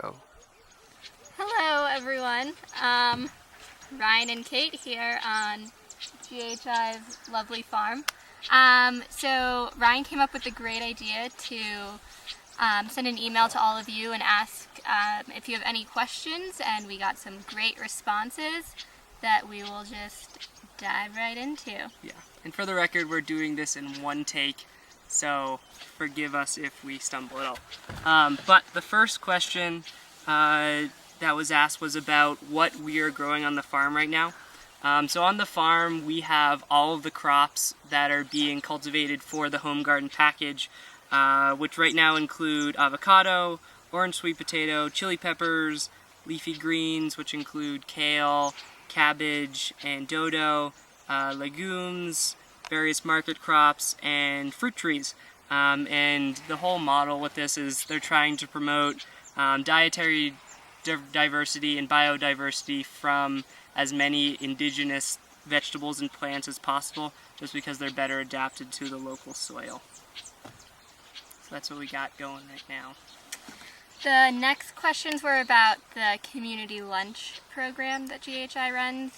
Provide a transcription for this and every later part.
Go. Hello everyone, Ryan and Cate here on GHI's lovely farm. So Ryan came up with the great idea to send an email to all of you and ask if you have any questions, and we got some great responses that we will just dive right into. Yeah, and for the record, we're doing this in one take, so forgive us if we stumble at all. But the first question that was asked was about what we are growing on the farm right now. So on the farm, we have all of the crops that are being cultivated for the home garden package, which right now include avocado, orange sweet potato, chili peppers, leafy greens, which include kale, cabbage, and dodo, legumes, various market crops, and fruit trees. And the whole model with this is they're trying to promote dietary diversity and biodiversity from as many indigenous vegetables and plants as possible, just because they're better adapted to the local soil. So that's what we got going right now. The next questions were about the community lunch program that GHI runs.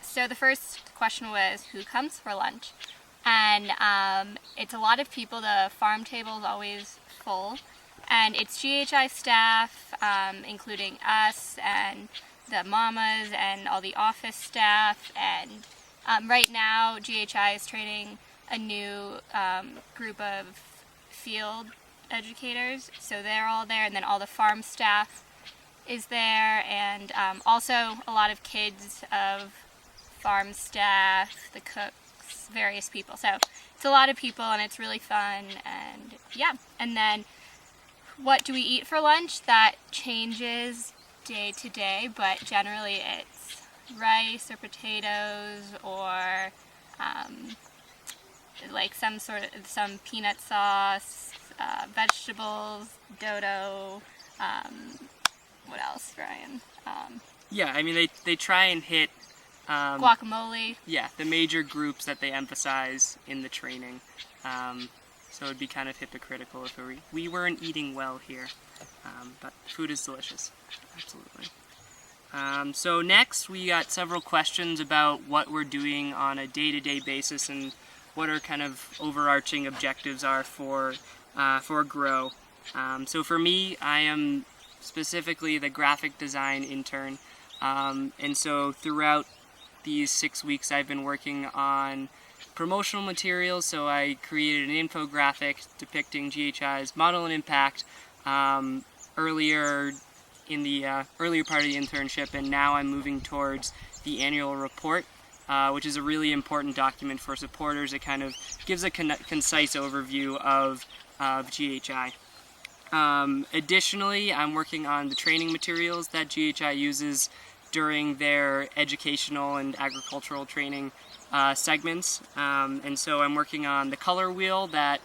So the first question was, who comes for lunch? And it's a lot of people. The farm table is always full. And it's GHI staff, including us and the mamas and all the office staff. And right now, GHI is training a new group of field educators. So they're all there, and then all the farm staff is there, and also a lot of kids of farm staff, the cooks, various people. So it's a lot of people, and it's really fun, and yeah. And then what do we eat for lunch? That changes day to day, but generally it's rice or potatoes or like some peanut sauce, vegetables, dodo. What else, Ryan? Yeah, I mean they try and hit Guacamole. yeah, the major groups that they emphasize in the training. So it would be kind of hypocritical if we weren't eating well here. But food is delicious, absolutely. So next we got several questions about what we're doing on a day-to-day basis and what our kind of overarching objectives are for Grow. So for me, I am specifically the graphic design intern, and so throughout these 6 weeks I've been working on promotional materials. So I created an infographic depicting GHI's model and impact earlier in the earlier part of the internship, and now I'm moving towards the annual report, which is a really important document for supporters. It kind of gives a concise overview of GHI. Additionally, I'm working on the training materials that GHI uses during their educational and agricultural training segments, and so I'm working on the color wheel that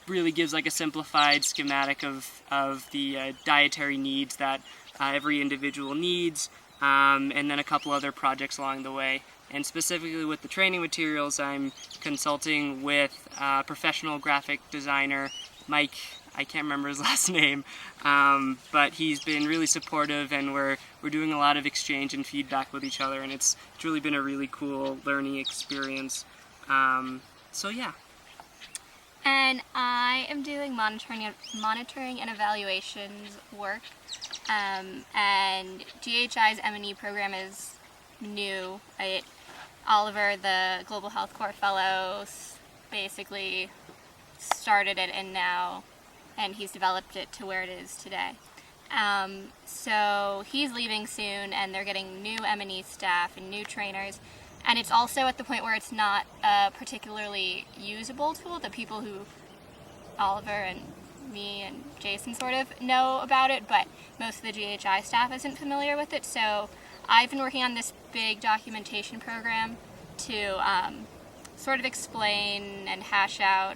really gives like a simplified schematic of the dietary needs that every individual needs, and then a couple other projects along the way. And specifically with the training materials, I'm consulting with professional graphic designer Mike. I can't remember his last name, but he's been really supportive, and we're doing a lot of exchange and feedback with each other, and it's really been a really cool learning experience. So yeah. And I am doing monitoring and evaluations work, and GHI's M&E program is new. Oliver, the Global Health Corps Fellow, basically started it, and he's developed it to where it is today. So he's leaving soon, and they're getting new M&E staff and new trainers. And it's also at the point where it's not a particularly usable tool. The people who, Oliver and me and Jason, sort of know about it, but most of the GHI staff isn't familiar with it. So I've been working on this big documentation program to sort of explain and hash out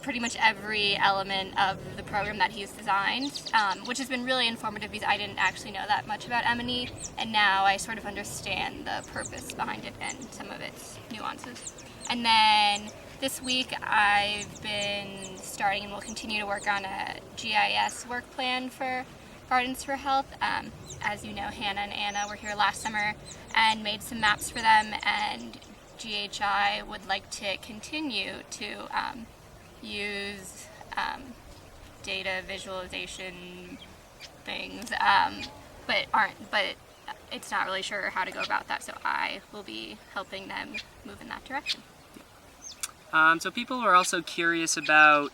pretty much every element of the program that he's designed, which has been really informative because I didn't actually know that much about M&E, and now I sort of understand the purpose behind it and some of its nuances. And then this week I've been starting and will continue to work on a GIS work plan for Gardens for Health. As you know, Hannah and Anna were here last summer and made some maps for them, and GHI would like to continue to use data visualization things, but it's not really sure how to go about that, so I will be helping them move in that direction. So people are also curious about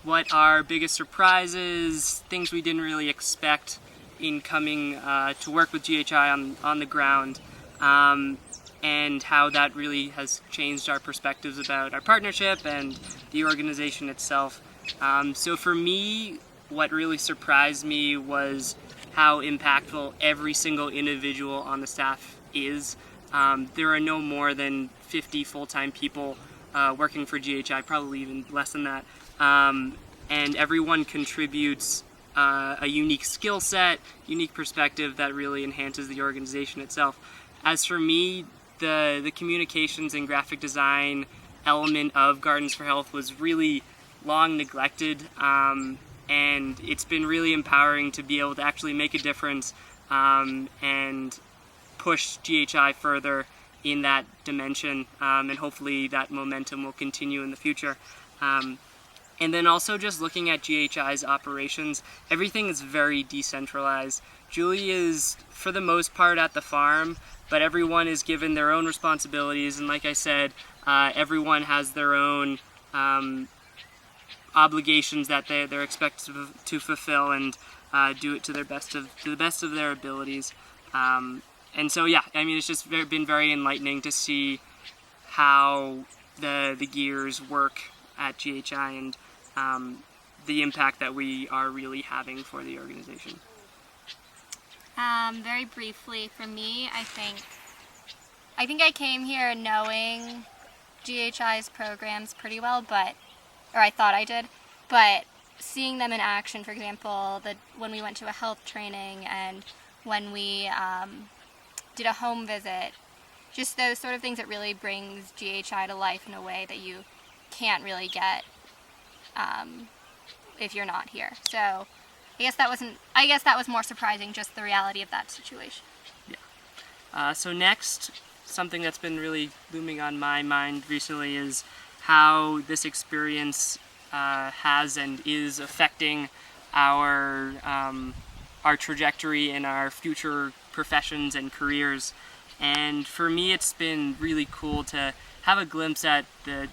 what our biggest surprises, things we didn't really expect in coming to work with GHI on the ground, and how that really has changed our perspectives about our partnership and the organization itself. So for me, what really surprised me was how impactful every single individual on the staff is. There are no more than 50 full-time people working for GHI, probably even less than that. And everyone contributes a unique skill set, unique perspective that really enhances the organization itself. As for me, the communications and graphic design element of Gardens for Health was really long neglected, and it's been really empowering to be able to actually make a difference and push GHI further in that dimension, and hopefully that momentum will continue in the future. And then also just looking at GHI's operations, everything is very decentralized. Julie is, for the most part, at the farm, but everyone is given their own responsibilities, and like I said, everyone has their own obligations that they're expected to fulfill and do it to the best of their abilities. And so yeah, I mean, it's just been very enlightening to see how the gears work at GHI and the impact that we are really having for the organization. Very briefly, for me, I think I came here knowing GHI's programs pretty well, or I thought I did, but seeing them in action, for example, when we went to a health training and when we did a home visit, just those sort of things that really brings GHI to life in a way that you can't really get if you're not here. So I guess that was more surprising, just the reality of that situation. Yeah. So next, something that's been really looming on my mind recently is how this experience has and is affecting our trajectory in our future professions and careers. And for me, it's been really cool to have a glimpse at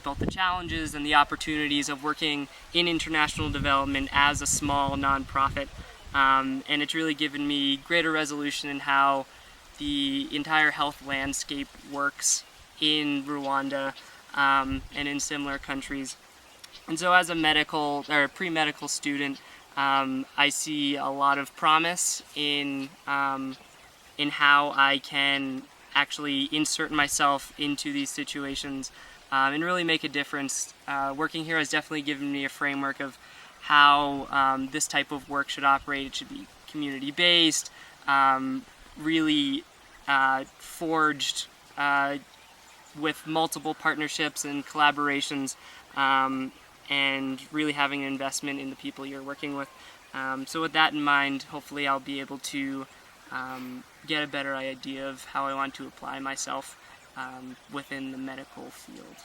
both the challenges and the opportunities of working in international development as a small nonprofit. And it's really given me greater resolution in how the entire health landscape works in Rwanda and in similar countries. And so as a medical or pre-medical student, I see a lot of promise in how I can actually insert myself into these situations and really make a difference. Working here has definitely given me a framework of how this type of work should operate. It should be community-based, really forged with multiple partnerships and collaborations, and really having an investment in the people you're working with. So with that in mind, hopefully I'll be able to get a better idea of how I want to apply myself within the medical field.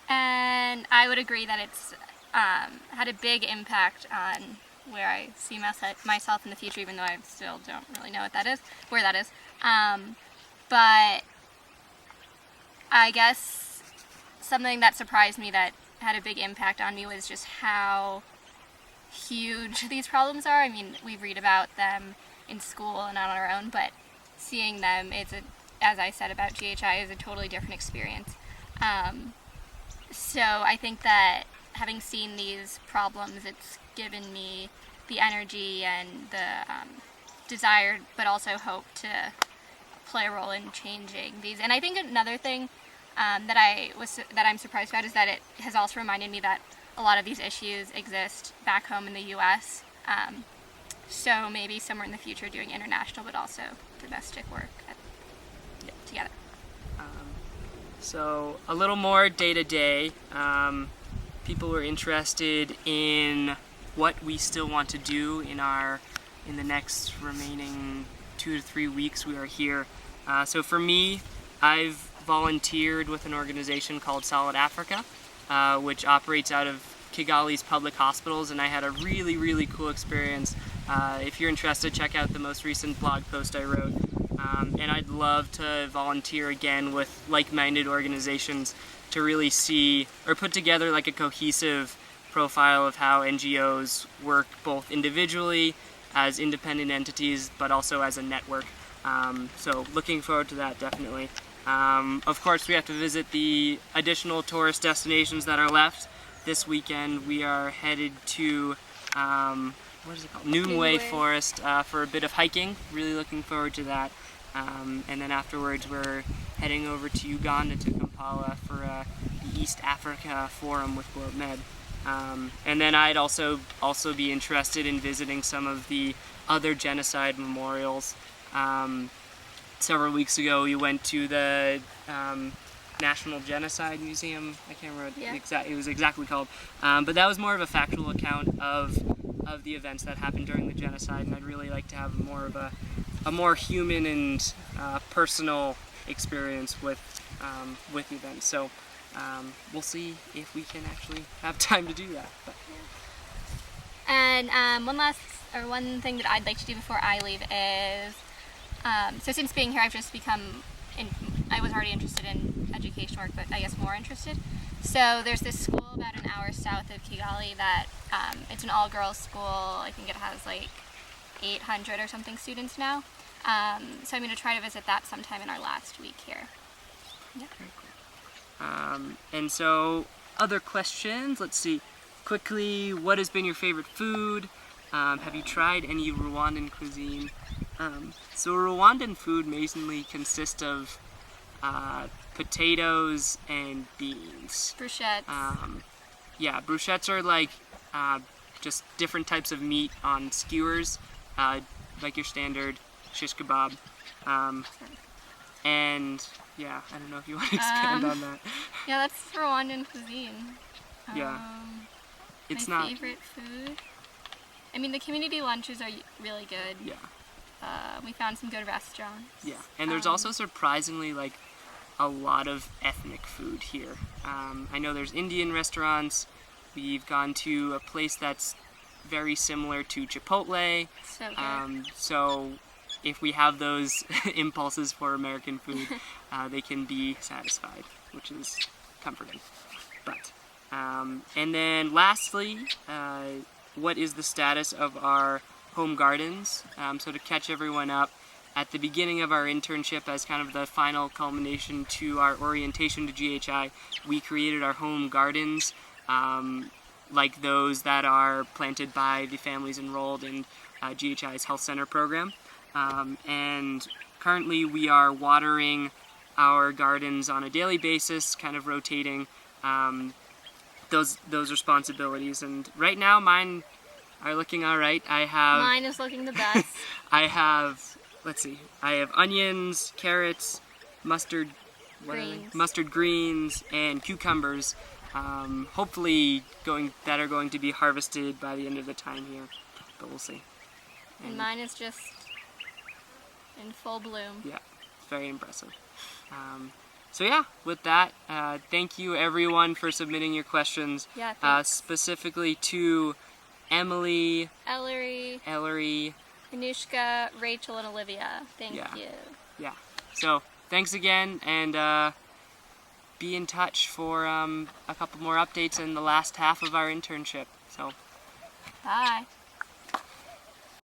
And I would agree that it's had a big impact on where I see myself in the future, even though I still don't really know where that is. But I guess something that surprised me that had a big impact on me was just how huge these problems are. I mean, we read about them in school and on our own, but seeing them, as I said about GHI, is a totally different experience. So I think that having seen these problems, it's given me the energy and the desire, but also hope to play a role in changing these. And I think another thing that I'm surprised about is that it has also reminded me that a lot of these issues exist back home in the U.S. So maybe somewhere in the future doing international but also domestic work together. So a little more day-to-day. People were interested in what we still want to do in the next remaining 2 to 3 weeks we are here. So for me, I've volunteered with an organization called Solid Africa, which operates out of Kigali's public hospitals, and I had a really cool experience. If you're interested, check out the most recent blog post I wrote. And I'd love to volunteer again with like-minded organizations to really see or put together like a cohesive profile of how NGOs work both individually as independent entities but also as a network. So looking forward to that, definitely. Of course, we have to visit the additional tourist destinations that are left. This weekend we are headed to what is it called? Noonway Forest for a bit of hiking. Really looking forward to that. And then afterwards we're heading over to Uganda, to Kampala, for the East Africa Forum with GlobeMed. And then I'd also be interested in visiting some of the other genocide memorials. Several weeks ago we went to the National Genocide Museum. I can't remember what it was exactly called. But that was more of a factual account of the events that happened during the genocide, and I'd really like to have more of a more human and personal experience with events. So we'll see if we can actually have time to do that. But. And one thing that I'd like to do before I leave is, so since being here, I've just I was already interested in education work, but I guess more interested. So there's this school about an hour south of Kigali that it's an all-girls school. I think it has like 800 or something students now. So I'm going to try to visit that sometime in our last week here. Yeah. Very cool. And so, other questions. Let's see. Quickly, what has been your favorite food? Have you tried any Rwandan cuisine? So Rwandan food mainly consists of potatoes and beans. Bruschettes. Yeah, bruschettes are like just different types of meat on skewers, like your standard shish kebab. And yeah, I don't know if you want to expand on that. Yeah, that's Rwandan cuisine. Yeah. It's my favorite food. I mean, the community lunches are really good. Yeah. We found some good restaurants. Yeah, and there's also surprisingly like a lot of ethnic food here. I know there's Indian restaurants. We've gone to a place that's very similar to Chipotle. So good. So if we have those impulses for American food, they can be satisfied, which is comforting. But and then lastly, what is the status of our home gardens? So to catch everyone up, at the beginning of our internship, as kind of the final culmination to our orientation to GHI, we created our home gardens, like those that are planted by the families enrolled in GHI's Health Center program. And currently we are watering our gardens on a daily basis, kind of rotating those responsibilities. And right now mine are looking all right. Mine is looking the best. I have onions, carrots, mustard greens, and cucumbers. Hopefully that are going to be harvested by the end of the time here, but we'll see. And mine is just in full bloom. Yeah, very impressive. So yeah, with that, thank you everyone for submitting your questions. Yeah, thanks. Specifically to Emily, Ellery, Anushka, Rachel, and Olivia. Thank you. Yeah. So thanks again, and be in touch for a couple more updates in the last half of our internship. So. Bye.